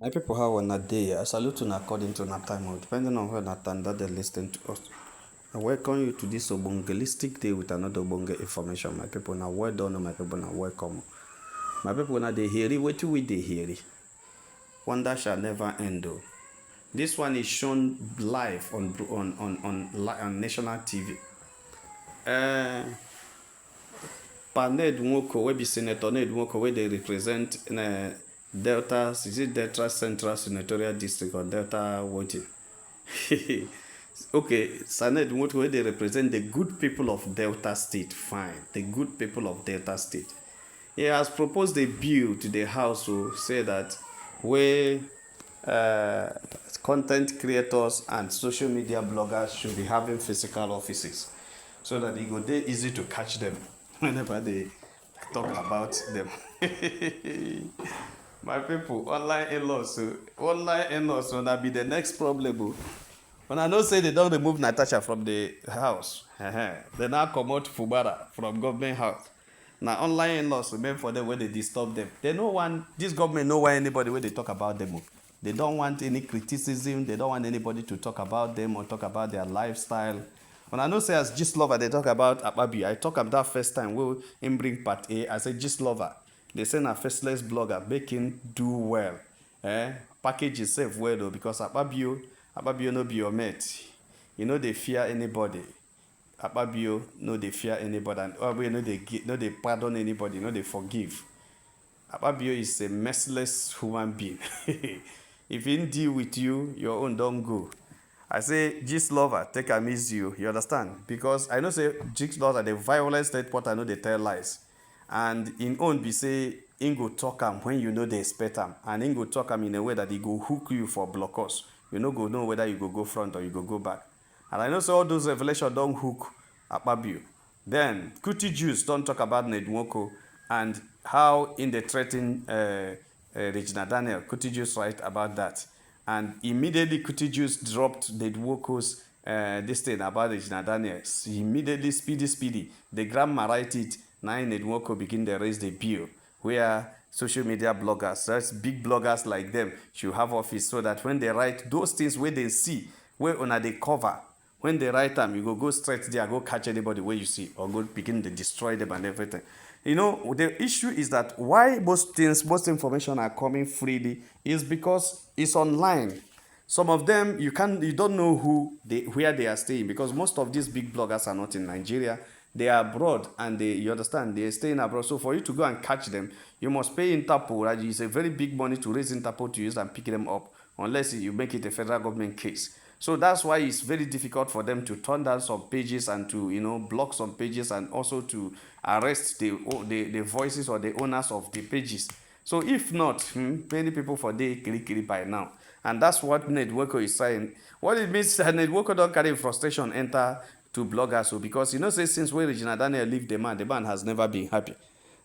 My people, how on a day? I salute you according to na time, depending on where na time that they listen to us. I welcome you to this Obongelistic day with another Obonge information. My people, now well done, my people, now welcome. My people, now they hear it. Wait till we they hear it. Wonder shall never end. Though. This one is shown live on national TV. Pa Ned Nwoko, we be Senator Ned Nwoko, where they represent Delta, is it Delta Central Senatorial District or Delta what? Okay, Senate Nwoko, where they represent the good people of Delta State. Fine, the good people of Delta State. He has proposed a bill to the House to say that where uh, content creators and social media bloggers should be having physical offices so that it go dey easy to catch them whenever they talk about them. My people, online in-laws will be the next problem. When I know say they don't remove Natasha from the house, they now comot Fubara from government house. Now online in-laws remain for them when they disturb them. They no want this government know why anybody when they talk about them. They don't want any criticism. They don't want anybody to talk about them or talk about their lifestyle. When I know say as gist lover they talk about Ababi, I talk about that first time we him bring part A. I say gist lover. They say na faceless blogger making do well. Package itself well though because Ababio no be your mate. You know they fear anybody. Ababio no they fear anybody and Ababio no they pardon anybody, no they forgive. Ababio is a merciless human being. If he deal with you, your own don't go. I say gist lover, take a miss you. You understand? Because I know say gist lover the violence that what I know they tell lies. And in own be say in go talk am when you know they expect am. And in go talk am in a way that he go hook you for blockers. You no go know whether you go front or you go back. And I know so all those revelations don't hook Akpabio. Then Kuti Jews don't talk about Nwoko and how in the threatening Regina Daniel, Kuti Jews write about that. And immediately Kuti Jews dropped Nwoko's this thing about Regina Daniel. Immediately, speedy. The grandma write it, now Nwoko begin to raise the bill where social media bloggers, that's big bloggers like them, should have office so that when they write those things where they see, where on they cover, when they write them, you go straight there, go catch anybody where you see, or go begin to destroy them and everything. You know, the issue is that why most information are coming freely is because it's online. Some of them you don't know where they are staying because most of these big bloggers are not in Nigeria. They are abroad and you understand, they are staying abroad. So for you to go and catch them, you must pay Interpol. Right? It's a very big money to raise Interpol to use and pick them up unless you make it a federal government case. So that's why it's very difficult for them to turn down some pages and to block some pages and also to arrest the voices or the owners of the pages. So if not, many people for day kiri by now. And that's what Nwoko is saying. What it means that Nwoko don't carry frustration enter to bloggers. So because say since when Regina Daniel leave the man has never been happy.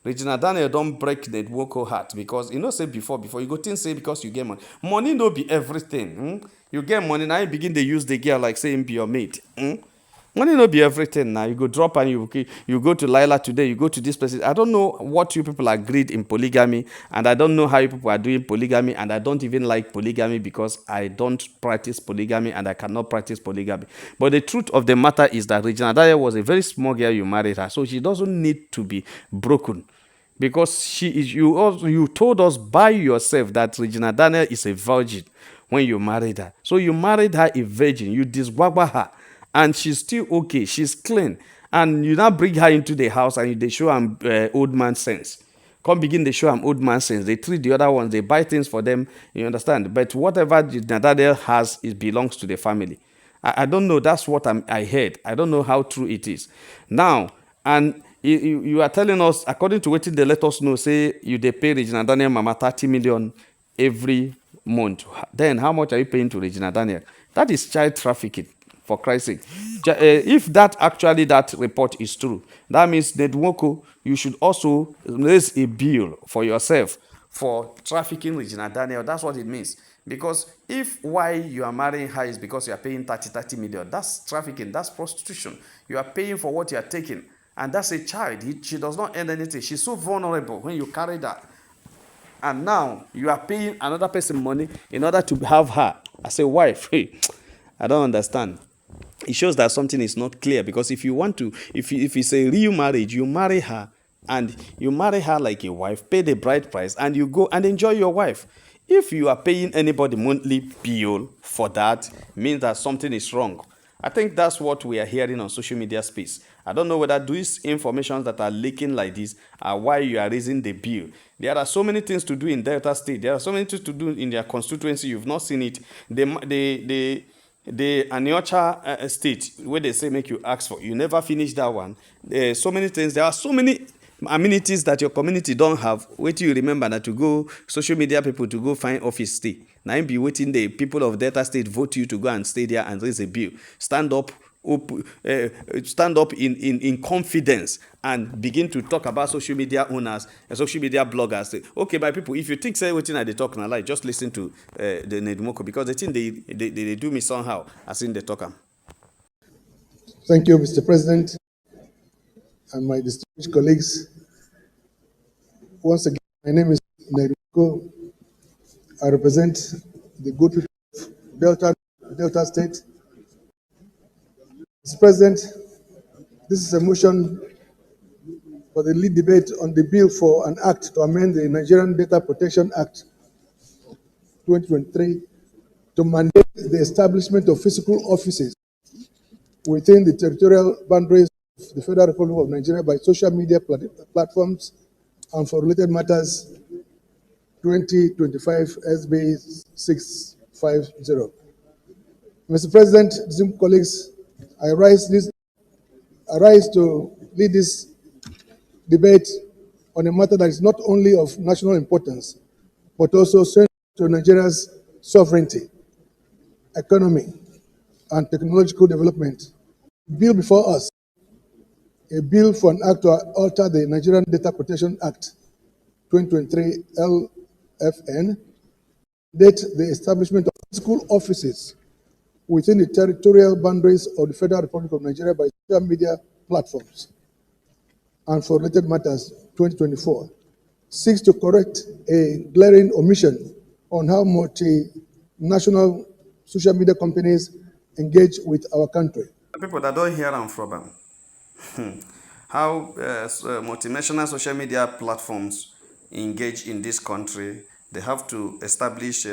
Regina Daniel don't break the Nwoko heart because say before you go think say because you get money. Money no be everything. You get money now you begin to use the girl like saying be your mate. Money no be everything now. You go drop and you go to Lila today, you go to this place. I don't know what you people agreed in polygamy, and I don't know how you people are doing polygamy, and I don't even like polygamy because I don't practice polygamy and I cannot practice polygamy. But the truth of the matter is that Regina Daniel was a very small girl you married her, so she doesn't need to be broken. Because you told us by yourself that Regina Daniel is a virgin when you married her. So you married her a virgin, you diswagwa her, and she's still okay, she's clean. And you now bring her into the house and they show am old man sense. Come begin to show am old man sense. They treat the other ones, they buy things for them, you understand? But whatever Regina Daniel has, it belongs to the family. I don't know, that's what I heard. I don't know how true it is. Now, and you are telling us, according to what they let us know, say you pay Regina Daniel mama 30 million every month. Then how much are you paying to Regina Daniel? That is child trafficking, for Christ's sake. If that report is true, that means that Nwoko, you should also raise a bill for yourself for trafficking Regina Daniel. That's what it means. Because if why you are marrying her is because you are paying 30 million, that's trafficking, that's prostitution. You are paying for what you are taking. And that's a child. She does not earn anything. She's so vulnerable when you carry that. And now you are paying another person money in order to have her as a wife. Hey, I don't understand. It shows that something is not clear, because if you want to, if it's a real marriage, you marry her, and you marry her like a wife, pay the bride price, and you go and enjoy your wife. If you are paying anybody monthly bill for that, means that something is wrong. I think that's what we are hearing on social media space. I don't know whether these informations that are leaking like this are why you are raising the bill. There are so many things to do in Delta State. There are so many things to do in their constituency. You've not seen it. The Aniocha state, where they say make you ask for, you never finish that one. So many things. There are so many amenities that your community don't have. Wait till you remember that to go social media people to go find office stay. Now you be waiting the people of Delta State vote you to go and stay there and raise a bill. Stand up in confidence and begin to talk about social media owners and social media bloggers. Say, okay, my people, if you think say wetin I dey talk na lie, just listen to the Nwoko, because the thing they do me somehow as in they talk am. Thank you, Mr. President, and my distinguished colleagues. Once again, my name is Nwoko. I represent the good people of Delta State. Mr. President, this is a motion for the lead debate on the bill for an act to amend the Nigerian Data Protection Act 2023 to mandate the establishment of physical offices within the territorial boundaries of the Federal Republic of Nigeria by social media platforms and for related matters 2025 SB 650. Mr. President, distinguished colleagues, I rise to lead this debate on a matter that is not only of national importance, but also central to Nigeria's sovereignty, economy, and technological development. The bill before us, a bill for an act to alter the Nigerian Data Protection Act 2023 LFN, date the establishment of physical offices within the territorial boundaries of the Federal Republic of Nigeria by social media platforms and for related matters 2024, seeks to correct a glaring omission on how multinational social media companies engage with our country. People that don't hear am from am. How multinational social media platforms engage in this country, they have to establish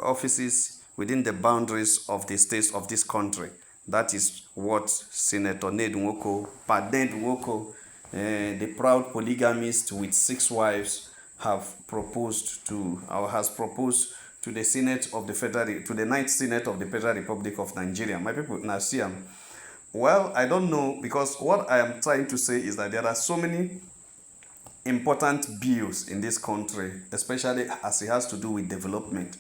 offices within the boundaries of the states of this country. That is what Senator Nwoko, Nwoko, the proud polygamist with 6 wives, have proposed to, or has proposed to the Senate of the Federal, to the 9th Senate of the Federal Republic of Nigeria. My people, now see them. Well, I don't know, because what I am trying to say is that there are so many important bills in this country, especially as it has to do with development.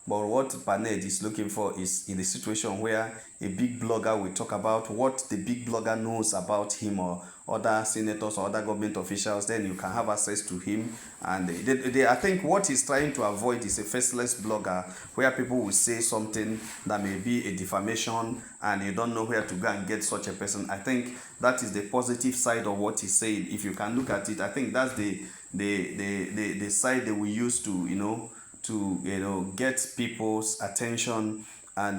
But what Paned is looking for is in a situation where a big blogger will talk about what the big blogger knows about him or other senators or other government officials. Then you can have access to him. And I think what he's trying to avoid is a faceless blogger where people will say something that may be a defamation and you don't know where to go and get such a person. I think that is the positive side of what he's saying. If you can look at it, I think that's the side that we use to, get people's attention and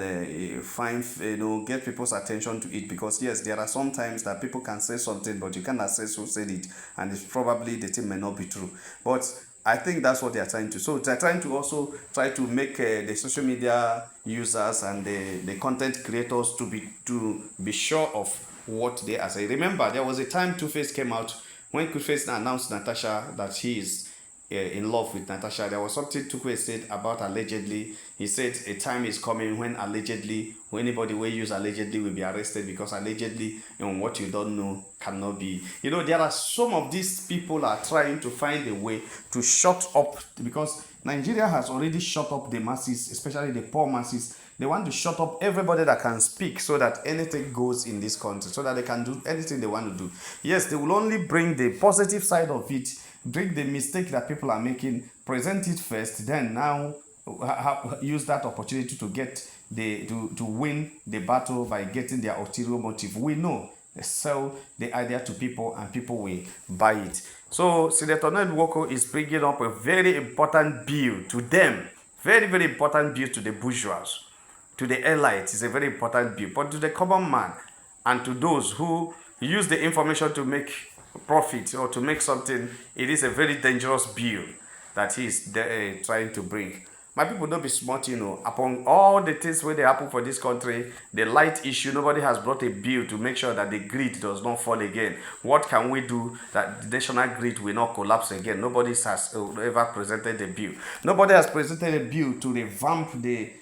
get people's attention to it. Because yes, there are some times that people can say something, but you can't assess who said it, and it's probably the thing may not be true. But I think that's what they are trying to. So they're trying to also try to make the social media users and the content creators to be sure of what they are saying. Remember, there was a time Two-Face came out when Two-Face announced Natasha that he is in love with Natasha. There was something Two-Face said about allegedly. He said a time is coming when allegedly, when anybody will use allegedly will be arrested, because allegedly, what you don't know cannot be. There are some of these people are trying to find a way to shut up, because Nigeria has already shut up the masses, especially the poor masses. They want to shut up everybody that can speak so that anything goes in this country, so that they can do anything they want to do. Yes, they will only bring the positive side of it, bring the mistake that people are making, present it first, then now use that opportunity to get to win the battle by getting their ulterior motive. We know sell the idea to people and people will buy it. So Senator Nwoko is bringing up a very important bill to them, very, very important bill to the bourgeois, to the elite. It's a very important bill. But to the common man and to those who use the information to make profit or to make something, it is a very dangerous bill that he is trying to bring. My people, don't be smart, upon all the things where they happen for this country, the light issue, nobody has brought a bill to make sure that the grid does not fall again. What can we do that the national grid will not collapse again? Nobody has ever presented a bill. Nobody has presented a bill to revamp the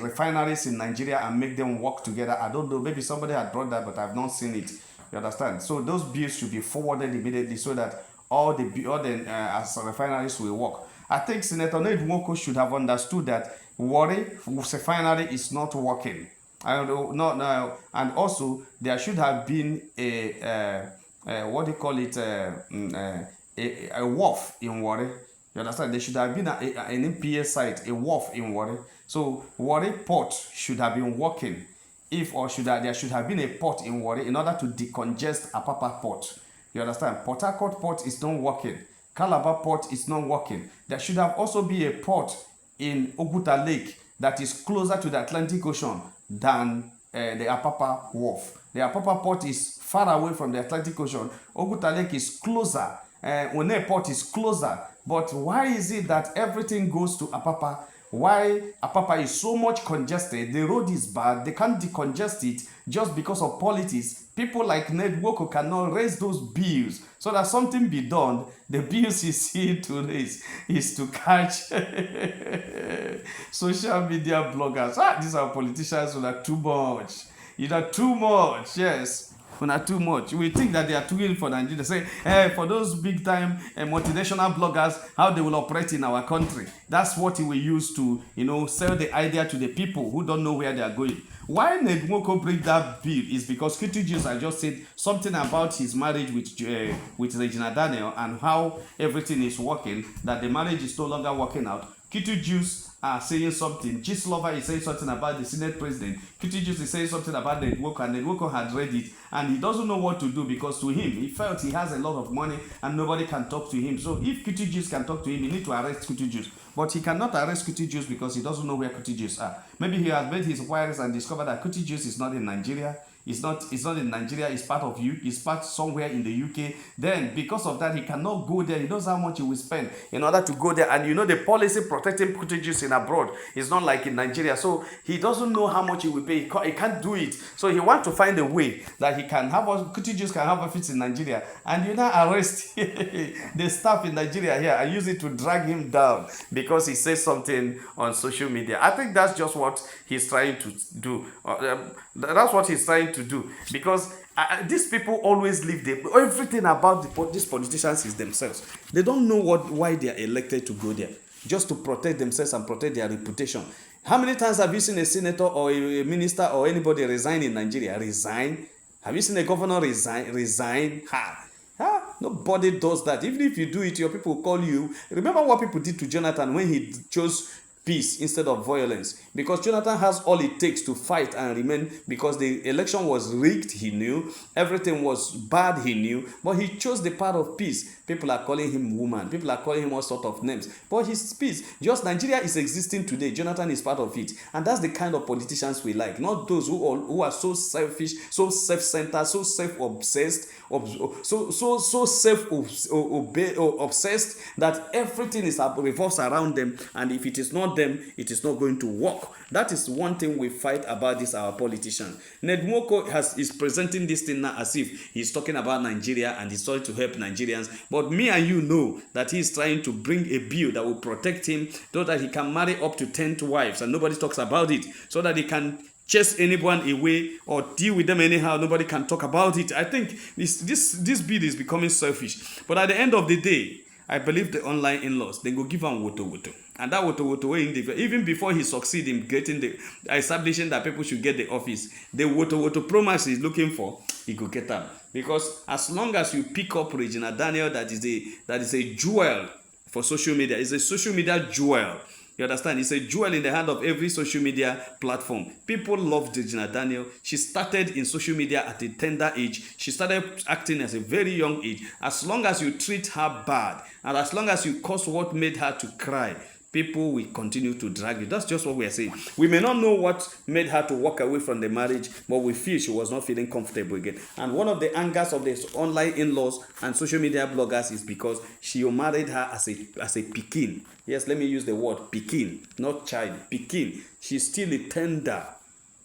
refineries in Nigeria and make them work together. I don't know, maybe somebody had brought that, but I've not seen it. You understand? So those bills should be forwarded immediately so that all the refineries will work. I think Senator Nwoko should have understood that Warri refinery is not working. I don't know, not now. And also, there should have been what do you call it, a wharf in Warri. You understand? There should have been an MPS site, a wharf in Warri. So Warri port should have been working. There should have been a port in Warri in order to decongest Apapa port. You understand? Port Harcourt port is not working. Calabar port is not working. There should have also be a port in Oguta Lake that is closer to the Atlantic Ocean than the Apapa wharf. The Apapa port is far away from the Atlantic Ocean. Oguta Lake is closer. One port is closer. But why is it that everything goes to Apapa? Why Apapa is so much congested? The road is bad. They can't decongest it just because of politics. People like Nwoko cannot raise those bills so that something be done. The bills he's here to raise is to catch social media bloggers. These are politicians who are too much. You are too much, yes. Not too much. We think that they are doing it for Nigeria. They say, for those big time multinational bloggers, how they will operate in our country. That's what he will use to, sell the idea to the people who don't know where they are going. Why Nwoko bring that bill is because Kitty Juice, I just said something about his marriage with Regina Daniel and how everything is working, that the marriage is no longer working out. Kitty Juice are saying something. Lover is saying something about the Senate president. Kitty Juice is saying something about Nwoko, and Nwoko had read it, and he doesn't know what to do because to him, he felt he has a lot of money and nobody can talk to him. So if Kitty Juice can talk to him, he need to arrest Kitty Juice. But he cannot arrest Kitty Juice because he doesn't know where Kitty Juice are. Maybe he has made his inquiries and discovered that Kitty Juice is not in Nigeria. It's not in Nigeria, it's part of you, it's part somewhere in the UK. Then because of that, he cannot go there. He knows how much he will spend in order to go there. And the policy protecting cottages in abroad is not like in Nigeria. So he doesn't know how much he will pay. He can't do it. So he wants to find a way that he can have cottages can have office in Nigeria. And arrest the staff in Nigeria here and use it to drag him down because he says something on social media. I think that's just what he's trying to do. That's what he's trying to do because these people always leave everything about these politicians is themselves. They don't know why they are elected to go there, just to protect themselves and protect their reputation. How many times have you seen a senator or a minister or anybody resign in Nigeria? Resign? Have you seen a governor resign? Nobody does that. Even if you do it, your people will call you. Remember what people did to Jonathan when he chose peace instead of violence, because Jonathan has all it takes to fight and remain, because the election was rigged, he knew, everything was bad, he knew, but he chose the path of peace. People are calling him woman, people are calling him all sort of names, but his peace, just Nigeria is existing today, Jonathan is part of it, and that's the kind of politicians we like, not those who are so selfish, so self-centered, so self-obsessed, so self-obsessed that everything revolves around them, and if it is not them, it is not going to work. That is one thing we fight about this our politician. Nwoko is presenting this thing now as if he's talking about Nigeria and he's trying to help Nigerians, but me and you know that he's trying to bring a bill that will protect him so that he can marry up to 10 wives and nobody talks about it, so that he can chase anyone away or deal with them anyhow. Nobody can talk about it. I think this bill is becoming selfish. But at the end of the day, I believe the online in-laws, they go give him woto. And that woto, even before he succeed in getting establishing that people should get the office, the woto promise he's looking for, he go get them. Because as long as you pick up Regina Daniel, that is a jewel for social media. It's a social media jewel. You understand? It's a jewel in the hand of every social media platform. People love Regina Daniel. She started in social media at a tender age. She started acting as a very young age. As long as you treat her bad, and as long as you cause what made her to cry, people will continue to drag you. That's just what we are saying. We may not know what made her to walk away from the marriage, but we feel she was not feeling comfortable again. And one of the angers of the online in-laws and social media bloggers is because she married her as a pikin. Yes, let me use the word pikin, not child. Pikin. She's still a tender,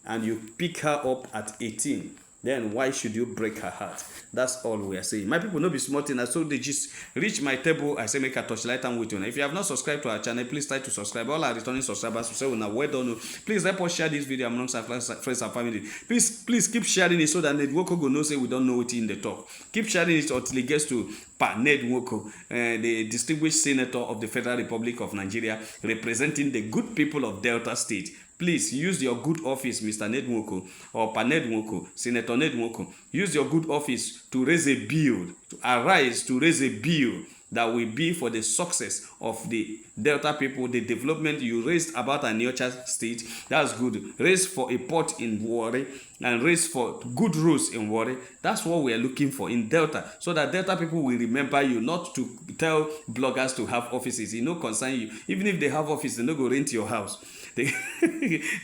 and you pick her up at 18. Then why should you break her heart? That's all we are saying. My people, no be small thing. So they just reach my table. I say make a touchlight and with you. If you have not subscribed to our channel, please try to subscribe. All our returning subscribers will say, well done. Please help us share this video amongst our friends and family. Please keep sharing it so that Nwoko go know say we don't know what in the talk. Keep sharing it until it gets to Nwoko, the distinguished senator of the Federal Republic of Nigeria, representing the good people of Delta State. Please use your good office, Mr. Nwoko, or Nwoko, Senator Nwoko. Use your good office to raise a bill, to arise to raise a bill that will be for the success of the Delta people, the development you raised about Aniocha State. That's good. Raise for a port in Warri and raise for good roads in Warri. That's what we are looking for in Delta, so that Delta people will remember you, not to tell bloggers to have offices. It no concern you. Even if they have office, they no go rent your house. They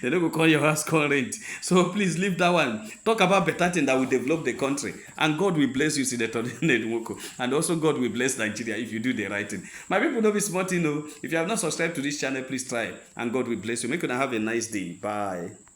don't go call your house, call rent. So please leave that one. Talk about better thing that will develop the country. And God will bless you, Senator Nwoko. And also God will bless Nigeria if you do the right thing. My people, don't be smart, you know. If you have not subscribed to this channel, please try. And God will bless you. Make you have a nice day. Bye.